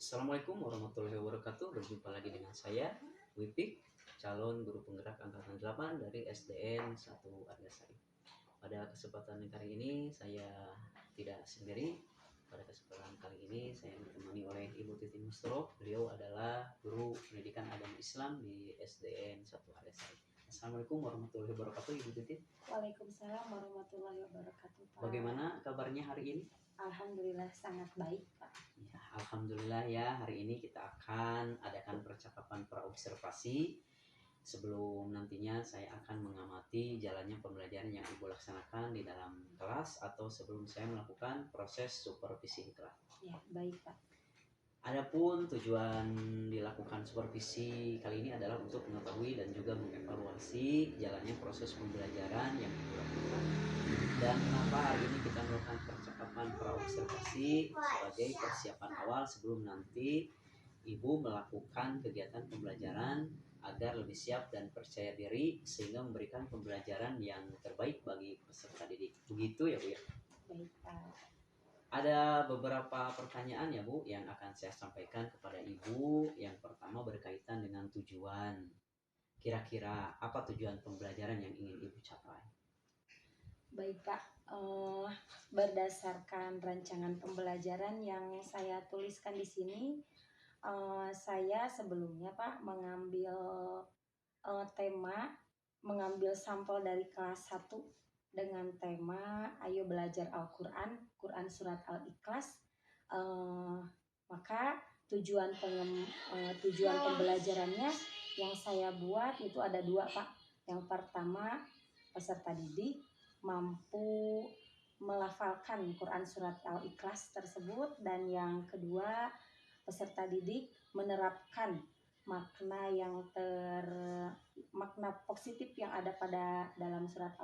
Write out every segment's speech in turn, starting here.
Assalamualaikum warahmatullahi wabarakatuh. Berjumpa lagi dengan saya, Wipik, calon guru penggerak angkatan 8 dari SDN 1 Argasari. Pada kesempatan kali ini saya tidak sendiri. Pada kesempatan kali ini saya ditemani oleh Ibu Titin Mustoro. Beliau adalah guru pendidikan agama Islam di SDN 1 Argasari. Assalamualaikum warahmatullahi wabarakatuh, Ibu Titin. Waalaikumsalam warahmatullahi wabarakatuh, Pak. Bagaimana kabarnya hari ini? Alhamdulillah sangat baik, Pak. Ya, alhamdulillah ya, hari ini kita akan adakan percakapan praobservasi. Sebelum nantinya saya akan mengamati jalannya pembelajaran yang Ibu laksanakan di dalam kelas atau sebelum saya melakukan proses supervisi di kelas. Ya, baik, Pak. Adapun tujuan dilakukan supervisi kali ini adalah untuk mengetahui dan juga mengevaluasi jalannya proses pembelajaran yang Ibu lakukan. Dan kenapa hari ini kita melakukan percakapan praobservasi sebagai persiapan awal sebelum nanti Ibu melakukan kegiatan pembelajaran agar lebih siap dan percaya diri sehingga memberikan pembelajaran yang terbaik bagi peserta didik. Begitu ya Bu ya? Baik, Pak. Ada beberapa pertanyaan ya Bu yang akan saya sampaikan kepada Ibu. Yang pertama berkaitan dengan tujuan. Kira-kira apa tujuan pembelajaran yang ingin Ibu capai? Baik, Pak. Berdasarkan rancangan pembelajaran yang saya tuliskan di sini, saya sebelumnya, Pak, mengambil sampel dari kelas 1 dengan tema Ayo Belajar Al-Quran, Quran Surat Al-Ikhlas. Maka tujuan pembelajarannya yang saya buat itu ada 2, Pak. Yang pertama, peserta didik mampu melafalkan Quran Surat Al-Ikhlas tersebut, dan yang kedua, peserta didik menerapkan makna positif yang ada pada dalam surat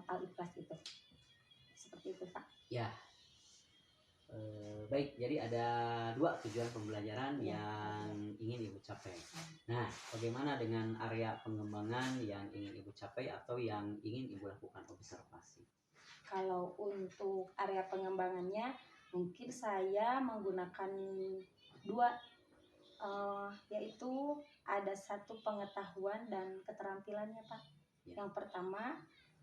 Al-Ikhlas itu. Seperti itu, Pak. Ya, baik. Jadi ada 2 tujuan pembelajaran yang ingin Ibu capai. Nah, bagaimana dengan area pengembangan yang ingin Ibu capai atau yang ingin Ibu lakukan observasi? Kalau untuk area pengembangannya, mungkin saya menggunakan 2, yaitu ada 1 pengetahuan dan keterampilannya, Pak. Ya. Yang pertama,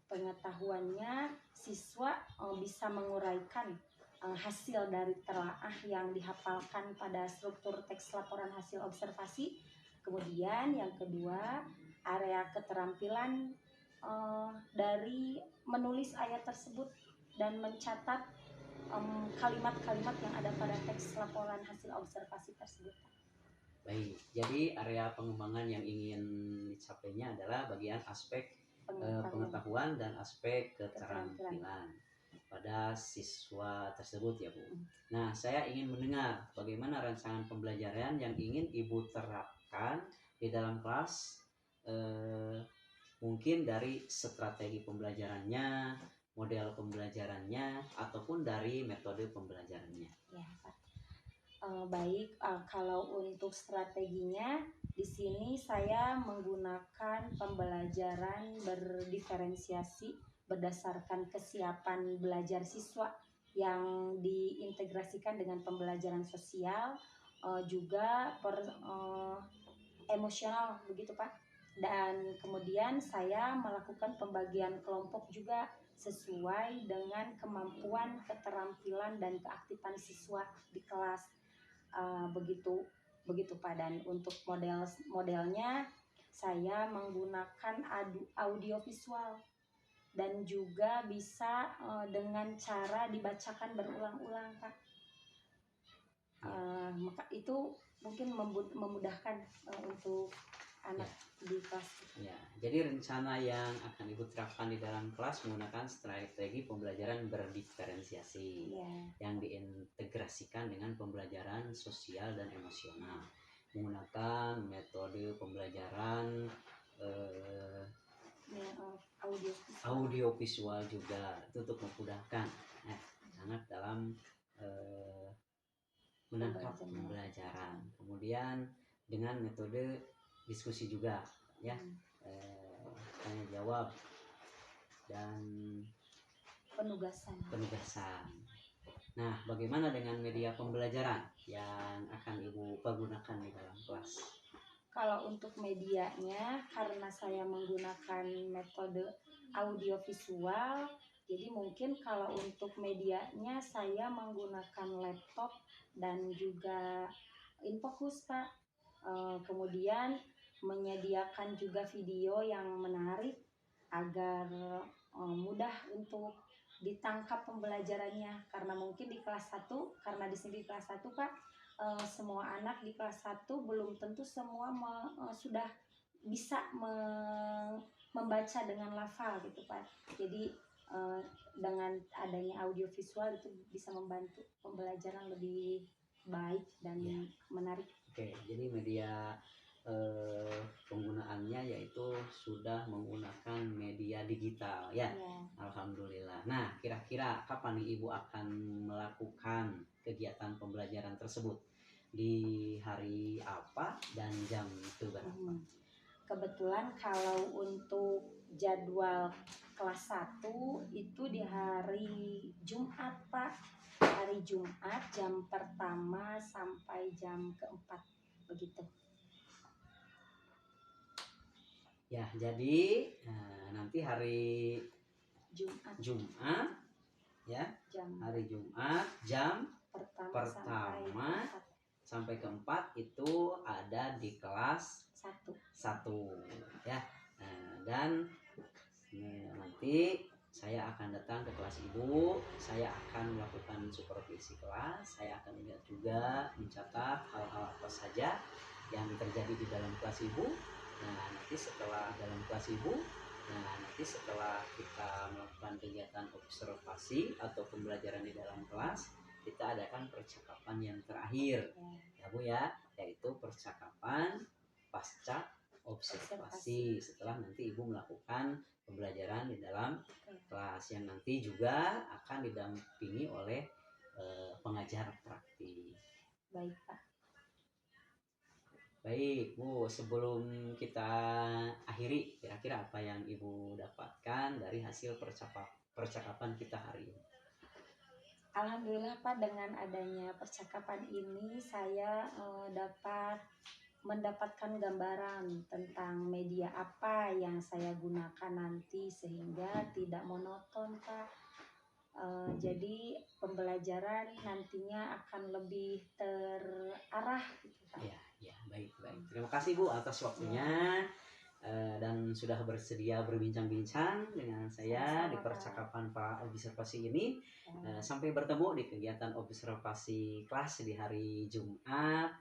pengetahuannya siswa bisa menguraikan hasil dari telaah yang dihafalkan pada struktur teks laporan hasil observasi. Kemudian yang kedua, area keterampilan dari menulis ayat tersebut dan mencatat kalimat-kalimat yang ada pada teks laporan hasil observasi tersebut. Baik, jadi area pengembangan yang ingin dicapainya adalah bagian aspek pengetahuan dan aspek keterampilan pada siswa tersebut ya Bu. Nah, saya ingin mendengar bagaimana rancangan pembelajaran yang ingin Ibu terapkan di dalam kelas, mungkin dari strategi pembelajarannya, model pembelajarannya, ataupun dari metode pembelajarannya. Ya, Pak. Baik, kalau untuk strateginya di sini saya menggunakan pembelajaran berdiferensiasi berdasarkan kesiapan belajar siswa yang diintegrasikan dengan pembelajaran sosial, juga emosional, begitu Pak. Dan kemudian saya melakukan pembagian kelompok juga sesuai dengan kemampuan, keterampilan, dan keaktifan siswa di kelas. Begitu Pak. Dan untuk modelnya saya menggunakan audio visual dan juga bisa dengan cara dibacakan berulang-ulang, Pak. Maka itu mungkin memudahkan untuk anak di kelas. Ya, jadi rencana yang akan Ibu terapkan di dalam kelas menggunakan strategi pembelajaran berdiferensiasi yang diintegrasikan dengan pembelajaran sosial dan emosional, menggunakan metode pembelajaran audio visual juga, itu untuk memudahkan anak dalam menangkap pembelajaran. Kemudian dengan metode diskusi juga ya, tanya jawab dan penugasan. Nah, bagaimana dengan media pembelajaran yang akan Ibu pergunakan di dalam kelas? Kalau untuk medianya, karena saya menggunakan metode audiovisual, jadi mungkin kalau untuk medianya saya menggunakan laptop dan juga infocus, Pak. Kemudian menyediakan juga video yang menarik agar mudah untuk ditangkap pembelajarannya, karena mungkin di kelas 1, karena di sini di kelas 1 Pak, semua anak di kelas 1 belum tentu semua sudah bisa membaca dengan lafal gitu Pak. Jadi dengan adanya audiovisual itu bisa membantu pembelajaran lebih baik dan Ya. menarik. Oke, jadi media penggunaannya yaitu sudah menggunakan media digital ya. Ya. Alhamdulillah. Nah, kira-kira kapan nih Ibu akan melakukan kegiatan pembelajaran tersebut? Di hari apa dan jam itu berapa? Kebetulan kalau untuk jadwal kelas 1 itu di hari Jumat Pak. Hari Jumat jam pertama sampai jam keempat begitu. Ya, jadi nanti hari Jumat ya, hari Jumat jam pertama sampai keempat itu ada di kelas 1 ya. Dan nanti saya akan datang ke kelas Ibu, saya akan melakukan supervisi kelas, saya akan lihat juga, mencatat hal-hal apa saja yang terjadi di dalam kelas Ibu. Nah, nanti setelah dalam kelas Ibu, nanti setelah kita melakukan kegiatan observasi atau pembelajaran di dalam kelas, kita adakan percakapan yang terakhir ya Bu ya, yaitu percakapan pasca observasi setelah nanti Ibu melakukan pembelajaran di dalam kelas yang nanti juga akan didampingi oleh pengajar praktik. Baik Pak. Baik Bu, sebelum kita akhiri, kira-kira apa yang Ibu dapatkan dari hasil percakapan kita hari ini? Alhamdulillah Pak, dengan adanya percakapan ini saya dapat mendapatkan gambaran tentang media apa yang saya gunakan nanti sehingga tidak monoton Pak. Jadi pembelajaran nantinya akan lebih terarah gitu Pak. Ya, baik. Terima kasih Bu atas waktunya dan sudah bersedia berbincang-bincang dengan saya di percakapan Pak observasi ini. Sampai bertemu di kegiatan observasi kelas di hari Jumat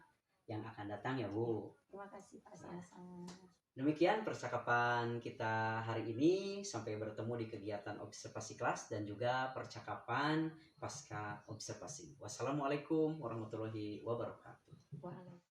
yang akan datang ya Bu. Terima kasih Pak, sama-sama. Demikian percakapan kita hari ini. Sampai bertemu di kegiatan observasi kelas dan juga percakapan pasca observasi. Wassalamualaikum warahmatullahi wabarakatuh. Waalaikumsalam.